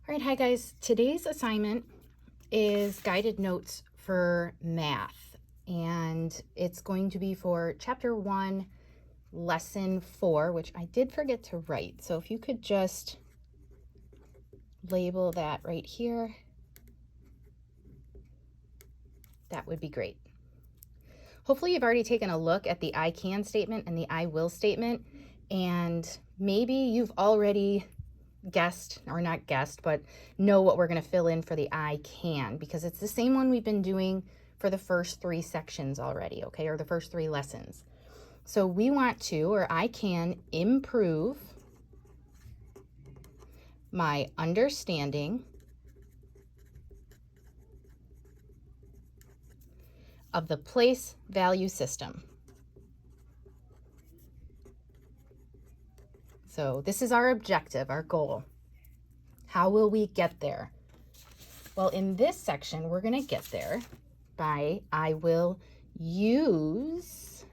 All right, hi guys. Today's assignment is guided notes for math, and it's going to be for Chapter 1, Lesson 4, which I did forget to write. So if you could just label that right here, that would be great. Hopefully you've already taken a look at the I can statement and the I will statement, and maybe you've already guessed, or not guessed, but know what we're going to fill in for the I can, because it's the same one we've been doing for the first 3 sections already, okay, or the first 3 lessons. So we want to, or I can, improve my understanding of the place value system. So this is our objective, our goal. How will we get there? Well, in this section, we're going to get there by I will use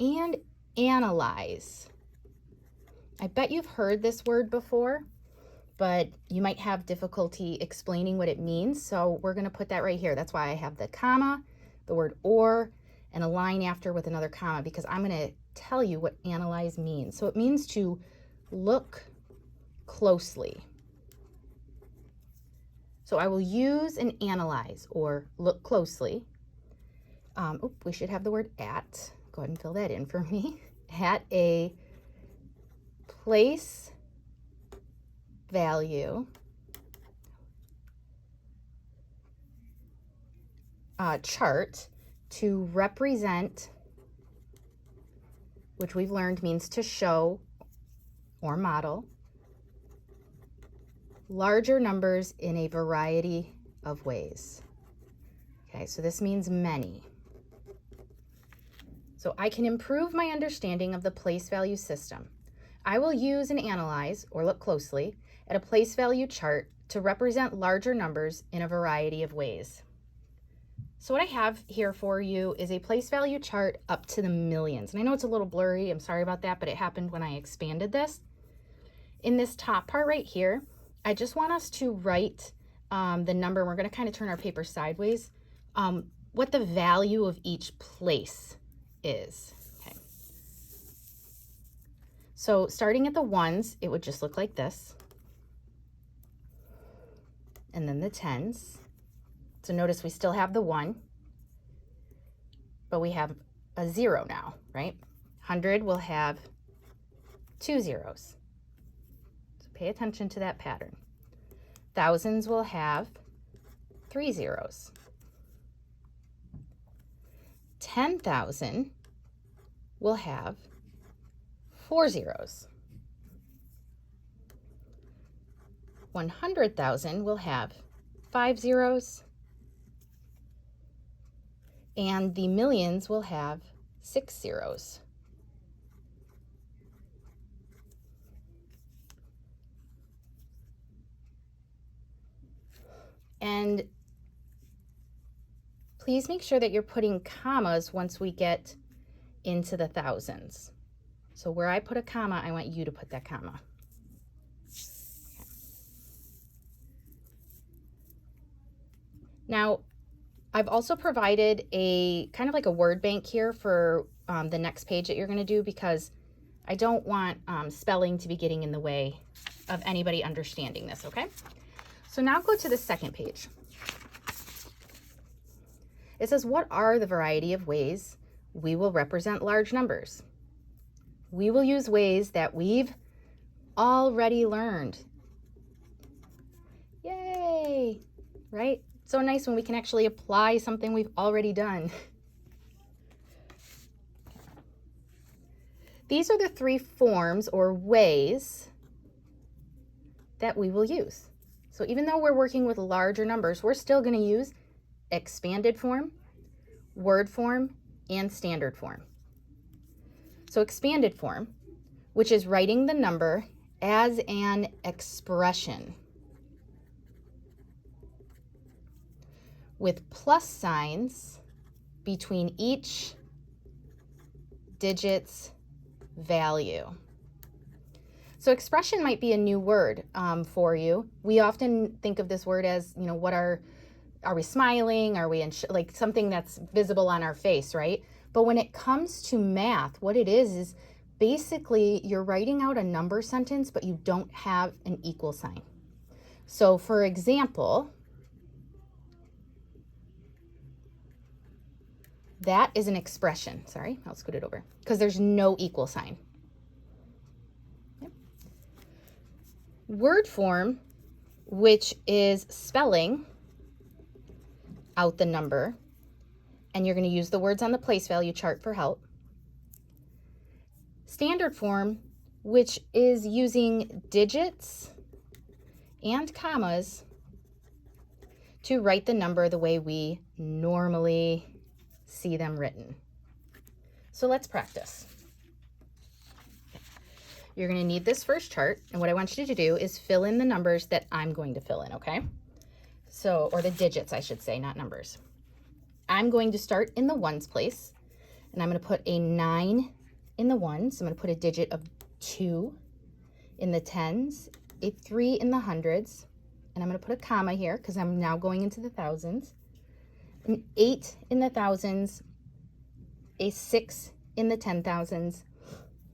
and analyze. I bet you've heard this word before, but you might have difficulty explaining what it means. So we're going to put that right here. That's why I have the comma, the word or, and a line after with another comma, because I'm going to tell you what analyze means. So it means to look closely. So I will use and analyze or look closely. We should have the word at. Go ahead and fill that in for me. At a place value chart to represent, which we've learned means to show or model, larger numbers in a variety of ways. Okay, so this means many. So I can improve my understanding of the place value system. I will use and analyze, or look closely, at a place value chart to represent larger numbers in a variety of ways. So what I have here for you is a place value chart up to the millions. And I know it's a little blurry, I'm sorry about that, but it happened when I expanded this. In this top part right here, I just want us to write the number. We're going to kind of turn our paper sideways, what the value of each place is. Okay. So starting at the ones, it would just look like this. And then the tens. So notice we still have the 1, but we have a 0 now, right? 100 will have 2 zeros. So pay attention to that pattern. Thousands will have 3 zeros. 10,000 will have 4 zeros. 100,000 will have 5 zeros. And the millions will have 6 zeros. And please make sure that you're putting commas once we get into the thousands. So where I put a comma, I want you to put that comma. Okay. Now, I've also provided a kind of like a word bank here for the next page that you're going to do, because I don't want spelling to be getting in the way of anybody understanding this, okay? So now go to the second page. It says, what are the variety of ways we will represent large numbers? We will use ways that we've already learned. Yay, right? So nice when we can actually apply something we've already done. These are the 3 forms or ways that we will use. So even though we're working with larger numbers, we're still going to use expanded form, word form, and standard form. So expanded form, which is writing the number as an expression with plus signs between each digit's value. So expression might be a new word for you. We often think of this word as, you know, what are we smiling? Are we in like something that's visible on our face, right? But when it comes to math, what it is basically you're writing out a number sentence, but you don't have an equal sign. So for example, that is an expression. Sorry, I'll scoot it over because there's no equal sign. Yep. Word form, which is spelling out the number, and you're going to use the words on the place value chart for help. Standard form, which is using digits and commas to write the number the way we normally see them written. So let's practice. You're going to need this first chart, and what I want you to do is fill in the numbers that I'm going to fill in, okay? So, or the digits, I should say, not numbers. I'm going to start in the ones place, and I'm going to put a 9 in the ones. I'm going to put a digit of 2 in the tens, a 3 in the hundreds, and I'm going to put a comma here because I'm now going into the thousands, an 8 in the thousands, a 6 in the 10,000s,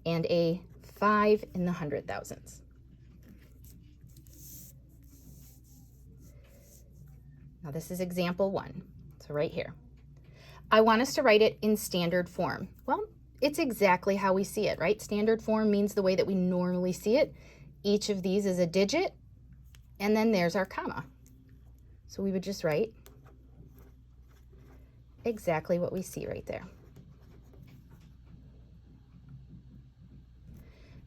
and a 5 in the 100,000s. Now this is example 1, so right here. I want us to write it in standard form. Well, it's exactly how we see it, right? Standard form means the way that we normally see it. Each of these is a digit, and then there's our comma. So we would just write exactly what we see right there.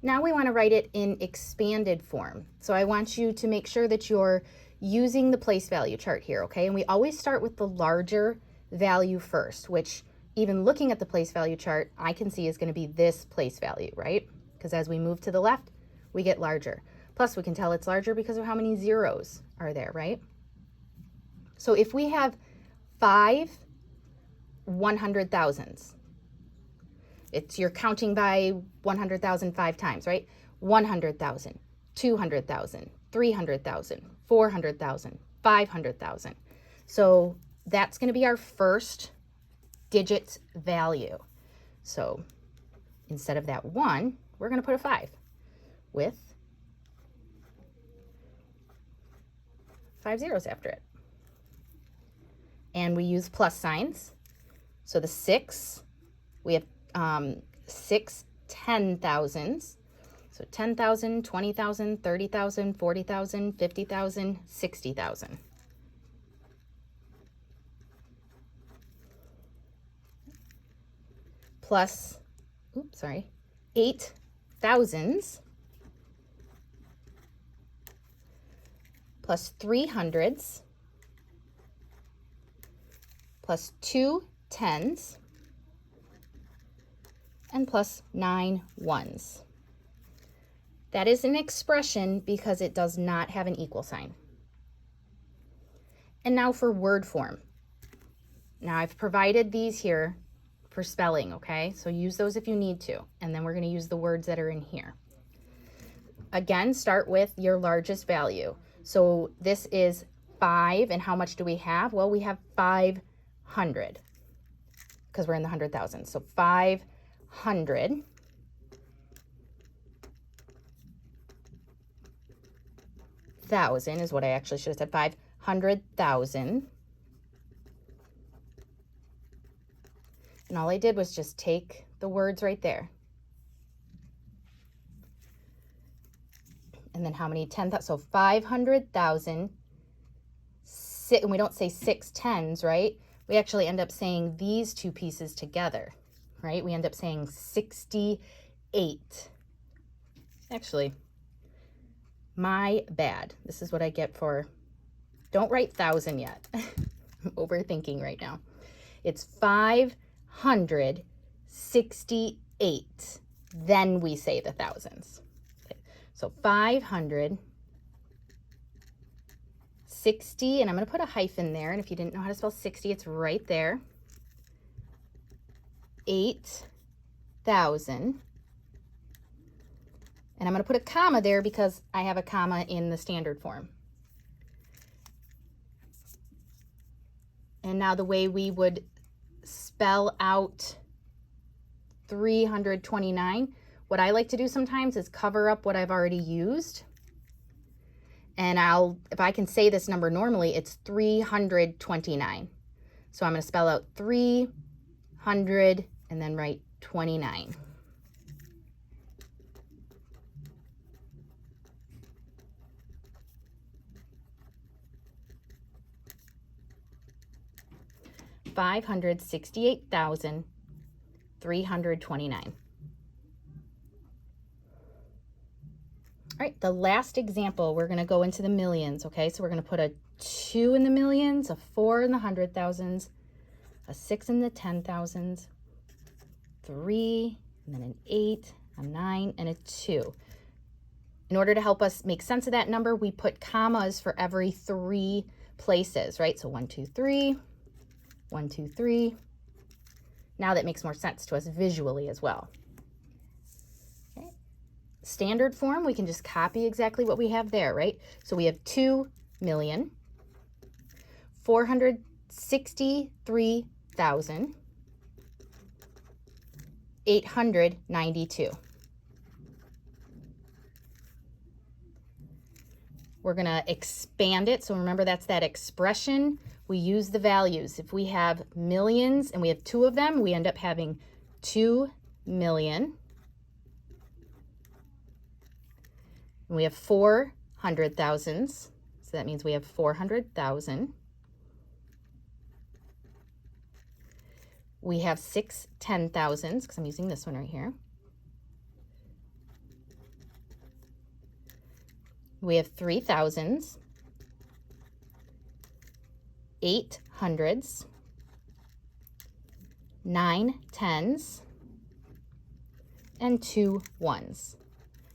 Now we want to write it in expanded form. So I want you to make sure that you're using the place value chart here, okay? And we always start with the larger value first, which even looking at the place value chart, I can see is going to be this place value, right? Because as we move to the left, we get larger. Plus, we can tell it's larger because of how many zeros are there, right? So if we have 5 100,000s, you're counting by 100,000 5 times, right? 100,000, 200,000, 300,000, 400,000, 500,000. So that's going to be our first digit value. So instead of that 1, we're going to put a 5 with 5 zeros after it. And we use plus signs. So the 6, we have 6 10,000s. So 10,000, 20,000, 30,000, 40,000, 50,000, 60,000. Plus, 8 thousands, plus 3 hundreds, plus 2 tens, and plus 9 ones. That is an expression because it does not have an equal sign. And now for word form. Now I've provided these here for spelling, okay? So use those if you need to. And then we're going to use the words that are in here. Again, start with your largest value. So this is 5, and how much do we have? Well, we have 500 because we're in the 100,000. So 500 thousand is what I actually should have said. 500,000. And all I did was just take the words right there. And then how many 10,000? So 500,000. And we don't say 6 tens, right? We actually end up saying these two pieces together, right? We end up saying 68. Actually, my bad. This is what I get for, don't write 1,000 yet. I'm overthinking right now. It's 568. Then we say the thousands. Okay. So 560, and I'm going to put a hyphen there. And if you didn't know how to spell 60, it's right there. 8,000. And I'm going to put a comma there because I have a comma in the standard form. And now the way we would spell out 329, what I like to do sometimes is cover up what I've already used. And if I can say this number normally, it's 329. So I'm going to spell out 300 and then write 29. $568,329. All right, the last example, we're going to go into the millions, okay? So we're going to put a 2 in the millions, a 4 in the 100,000s, a 6 in the 10,000s, 3, and then an 8, a 9, and a 2. In order to help us make sense of that number, we put commas for every 3 places, right? So 1, 2, 3. 1, 2, 3. Now that makes more sense to us visually as well. Okay. Standard form, we can just copy exactly what we have there, right? So we have 2,463,892. We're going to expand it. So remember, that's that expression. We use the values. If we have millions and we have 2 of them, we end up having 2 million. And we have 400,000. So that means we have 400,000. We have 6 10,000s because I'm using this one right here. We have 3 thousands. 8 hundreds, 9 tens, and 2 ones.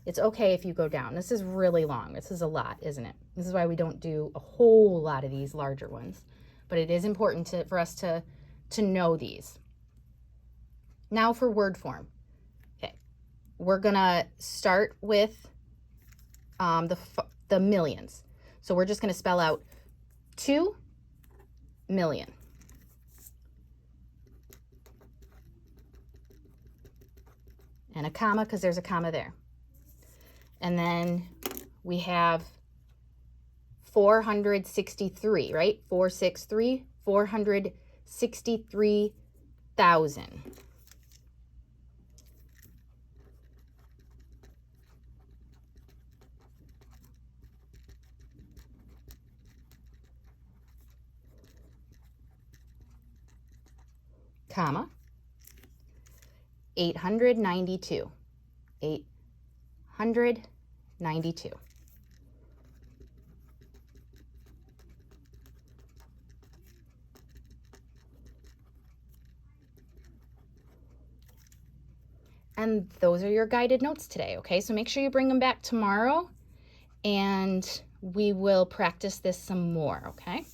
It's okay if you go down. This is really long. This is a lot, isn't it? This is why we don't do a whole lot of these larger ones. But it is important for us to know these. Now for word form. Okay, we're going to start with the millions. So we're just going to spell out 2 million. And a comma because there's a comma there. And then we have 463, right? 463, 463,000. Comma, 892, 892. And those are your guided notes today, okay? So make sure you bring them back tomorrow and we will practice this some more, okay?